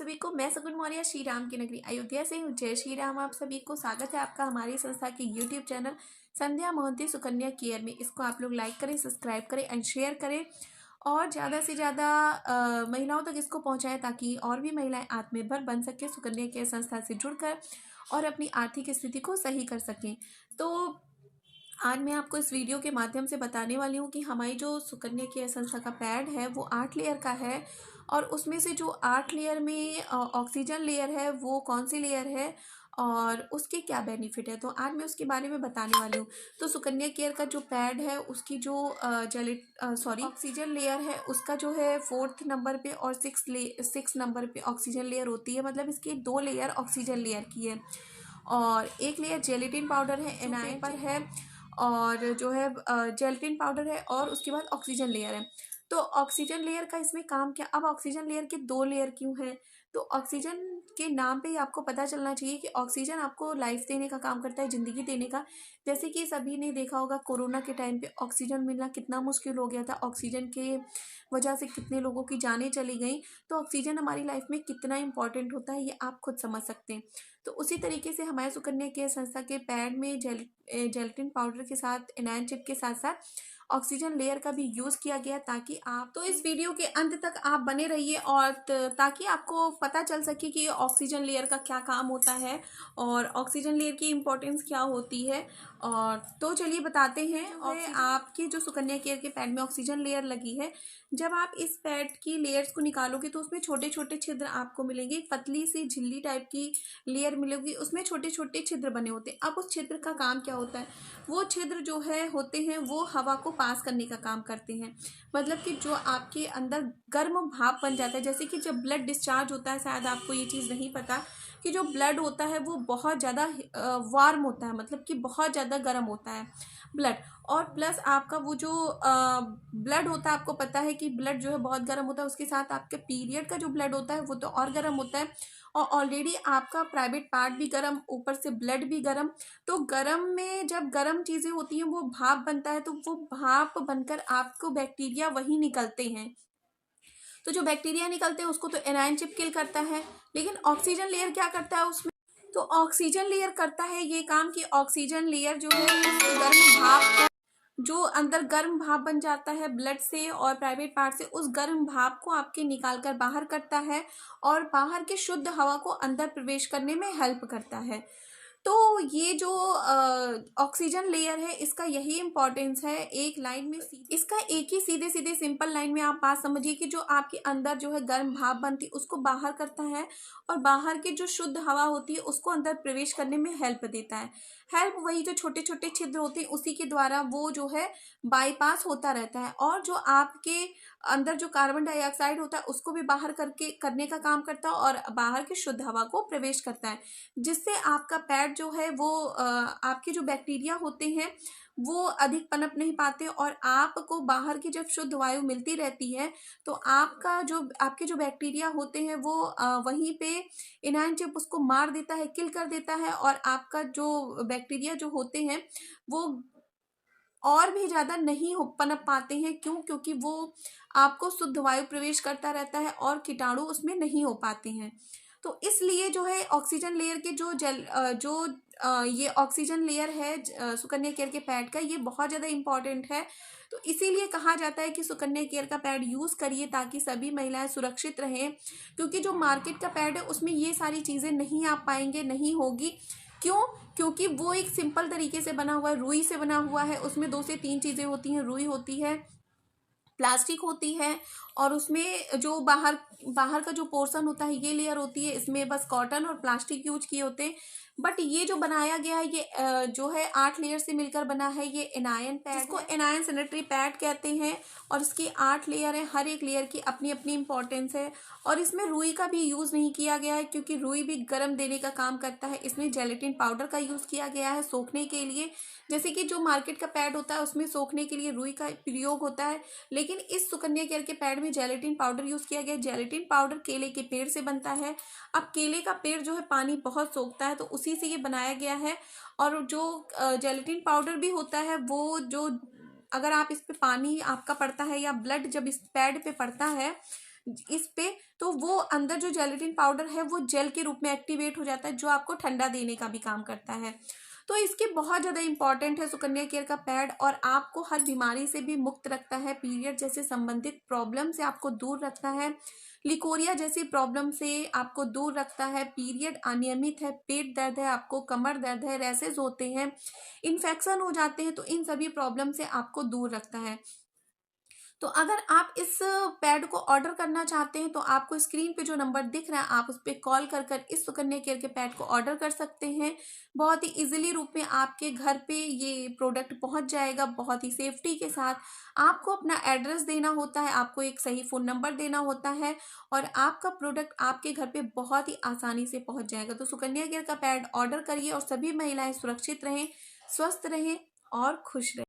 सभी को। मैं सगुन मौर्य श्री राम की नगरी अयोध्या से हूँ। जय श्री राम। आप सभी को स्वागत है आपका हमारी संस्था के यूट्यूब चैनल संध्या मोहंती सुकन्या केयर में। इसको आप लोग लाइक करें, सब्सक्राइब करें एंड शेयर करें और ज़्यादा से ज़्यादा महिलाओं तक इसको पहुँचाएं ताकि और भी महिलाएं आत्मनिर्भर बन सके, सुकन्या केयर संस्था से जुड़कर और अपनी आर्थिक स्थिति को सही कर सकें। तो आज मैं आपको इस वीडियो के माध्यम से बताने वाली हूँ कि हमारी जो सुकन्या केयर संस्था का पैड है वो 8 लेयर का है और उसमें से जो 8 लेयर में ऑक्सीजन लेयर है वो कौन सी लेयर है और उसके क्या बेनिफिट है, तो आज मैं उसके बारे में बताने वाली हूँ। तो सुकन्या केयर का जो पैड है उसकी जो ऑक्सीजन लेयर है उसका जो है 4th नंबर पे और 6 नंबर पे ऑक्सीजन लेयर होती है। मतलब इसकी 2 लेयर ऑक्सीजन लेयर की है और एक लेयर जेलेटिन पाउडर है, एनाइन पर है और जो है जेलेटिन पाउडर है और उसके बाद ऑक्सीजन लेयर है। तो ऑक्सीजन लेयर का इसमें काम क्या, अब ऑक्सीजन लेयर के 2 लेयर क्यों है? तो ऑक्सीजन के नाम पे ही आपको पता चलना चाहिए कि ऑक्सीजन आपको लाइफ देने का काम करता है, ज़िंदगी देने का। जैसे कि सभी ने देखा होगा कोरोना के टाइम पे ऑक्सीजन मिलना कितना मुश्किल हो गया था, ऑक्सीजन के वजह से कितने लोगों की जानें चली गई। तो ऑक्सीजन हमारी लाइफ में कितना इंपॉर्टेंट होता है ये आप खुद समझ सकते हैं। तो उसी तरीके से हमारे सुकन्या केयर संस्था के पैड में जेलेटिन पाउडर के साथ एनाइन चिप के साथ साथ ऑक्सीजन लेयर का भी यूज़ किया गया ताकि आप तो इस वीडियो के अंत तक आप बने रहिए और ताकि आपको पता चल सके कि ऑक्सीजन लेयर का क्या काम होता है और ऑक्सीजन लेयर की इम्पोर्टेंस क्या होती है। और तो चलिए बताते हैं। और आपकी जो सुकन्या केयर के पैड में ऑक्सीजन लेयर लगी है, जब आप इस पैड की लेयर्स को निकालोगे तो उसमें छोटे छोटे छिद्र आपको मिलेंगे, पतली सी झिल्ली टाइप की लेयर मिलेगी, उसमें छोटे छोटे छिद्र बने होते हैं। अब उस छिद्र का काम क्या होता है? वो छिद्र जो है होते हैं वो हवा को पास करने का काम करते हैं। मतलब कि जो आपके अंदर गर्म भाप बन जाता है, जैसे कि जब ब्लड डिस्चार्ज होता है, शायद आपको ये चीज़ नहीं पता कि जो ब्लड होता है वो बहुत ज़्यादा वार्म होता है, मतलब कि बहुत ज़्यादा गर्म होता है ब्लड। और प्लस आपका वो जो ब्लड होता है, आपको पता है कि ब्लड जो है बहुत गर्म होता है, उसके साथ आपके पीरियड का जो ब्लड होता है वो तो और गर्म होता है और ऑलरेडी आपका प्राइवेट पार्ट भी गर्म, ऊपर से ब्लड भी गर्म। तो गर्म में जब गर्म चीज़ें होती हैं वो भाप बनता है, तो वो भाप बनकर आपको बैक्टीरिया वही निकलते हैं। तो जो बैक्टीरिया निकलते हैं उसको तो एनाइन चिप किल करता है, लेकिन ऑक्सीजन लेयर क्या करता है उसमें? तो ऑक्सीजन लेयर करता है ये काम कि ऑक्सीजन लेयर जो है उस गर्म भाप जो अंदर गर्म भाप बन जाता है ब्लड से और प्राइवेट पार्ट से, उस गर्म भाप को आपके निकाल कर बाहर करता है और बाहर की शुद्ध हवा को अंदर प्रवेश करने में हेल्प करता है। तो ये जो ऑक्सीजन लेयर है इसका यही इम्पोर्टेंस है। एक लाइन में इसका एक ही सीधे सीधे सिंपल लाइन में आप बात समझिए कि जो आपके अंदर जो है गर्म भाप बनती है उसको बाहर करता है और बाहर की जो शुद्ध हवा होती है उसको अंदर प्रवेश करने में हेल्प देता है। हेल्प वही जो छोटे छोटे छिद्र होते हैं उसी के द्वारा वो जो है बाईपास होता रहता है और जो आपके अंदर जो कार्बन डाइऑक्साइड होता है उसको भी बाहर करने का काम करता है और बाहर की शुद्ध हवा को प्रवेश करता है, जिससे आपका पैड जो है वो आपके जो बैक्टीरिया होते हैं वो अधिक पनप नहीं पाते और आपको बाहर की जब शुद्ध वायु मिलती रहती है तो आपके जो बैक्टीरिया होते हैं वो वहीं पे एनाइन चिप उसको मार देता है, किल कर देता है और आपका जो बैक्टीरिया जो होते हैं वो और भी ज़्यादा नहीं पनप पाते हैं। क्यों? क्योंकि वो आपको शुद्ध वायु प्रवेश करता रहता है और कीटाणु उसमें नहीं हो पाते हैं। तो इसलिए जो है ऑक्सीजन लेयर के ये ऑक्सीजन लेयर है सुकन्या केयर के पैड का, ये बहुत ज़्यादा इम्पॉर्टेंट है। तो इसीलिए कहा जाता है कि सुकन्या केयर का पैड यूज़ करिए ताकि सभी महिलाएं सुरक्षित रहें, क्योंकि जो मार्केट का पैड है उसमें ये सारी चीज़ें नहीं आप पाएंगे, नहीं होगी। क्यों? क्योंकि वो एक सिंपल तरीके से बना हुआ है, रुई से बना हुआ है। उसमें 2 से 3 चीज़ें होती हैं, रुई होती है, प्लास्टिक होती है और उसमें जो बाहर का जो पोर्शन होता है ये लेयर होती है। इसमें बस कॉटन और प्लास्टिक यूज किए होते हैं। बट ये जो बनाया गया है ये जो है 8 लेयर से मिलकर बना है। ये एनायन पैड, इसको एनायन सैनिटरी पैड कहते हैं और इसकी 8 लेयर है, हर एक लेयर की अपनी अपनी इंपॉर्टेंस है। और इसमें रुई का भी यूज़ नहीं किया गया है क्योंकि रुई भी गर्म देने का काम करता है। इसमें जेलेटिन पाउडर का यूज़ किया गया है सोखने के लिए, जैसे कि जो मार्केट का पैड होता है उसमें सोखने के लिए रुई का प्रयोग होता है, लेकिन इस सुकन्या केयर के पैड में जेलेटिन पाउडर यूज़ किया गया। जेलेटिन पाउडर केले के पेड़ से बनता है। अब केले का पेड़ जो है पानी बहुत सोखता है तो उसी से ये बनाया गया है। और जो जेलेटिन पाउडर भी होता है वो जो अगर आप इस पे पानी आपका पड़ता है या ब्लड जब इस पैड पे पड़ता है इस पे, तो वो अंदर जो जेलेटिन पाउडर है वो जेल के रूप में एक्टिवेट हो जाता है, जो आपको ठंडा देने का भी काम करता है। तो इसके बहुत ज़्यादा इंपॉर्टेंट है सुकन्या केयर का पैड, और आपको हर बीमारी से भी मुक्त रखता है। पीरियड जैसे संबंधित प्रॉब्लम से आपको दूर रखता है, लिकोरिया जैसी प्रॉब्लम से आपको दूर रखता है, पीरियड अनियमित है, पेट दर्द है, आपको कमर दर्द है, रैसेस होते हैं, इन्फेक्शन हो जाते हैं, तो इन सभी प्रॉब्लम से आपको दूर रखता है। तो अगर आप इस पैड को ऑर्डर करना चाहते हैं तो आपको स्क्रीन पे जो नंबर दिख रहा है आप उस पर कॉल कर कर इस सुकन्या केयर के पैड को ऑर्डर कर सकते हैं। बहुत ही इजीली रूप में आपके घर पे ये प्रोडक्ट पहुंच जाएगा, बहुत ही सेफ्टी के साथ। आपको अपना एड्रेस देना होता है, आपको एक सही फ़ोन नंबर देना होता है, और आपका प्रोडक्ट आपके घर पे बहुत ही आसानी से पहुंच जाएगा। तो सुकन्या केयर का पैड ऑर्डर करिए और सभी महिलाएं सुरक्षित रहें, स्वस्थ रहें और खुश रहें।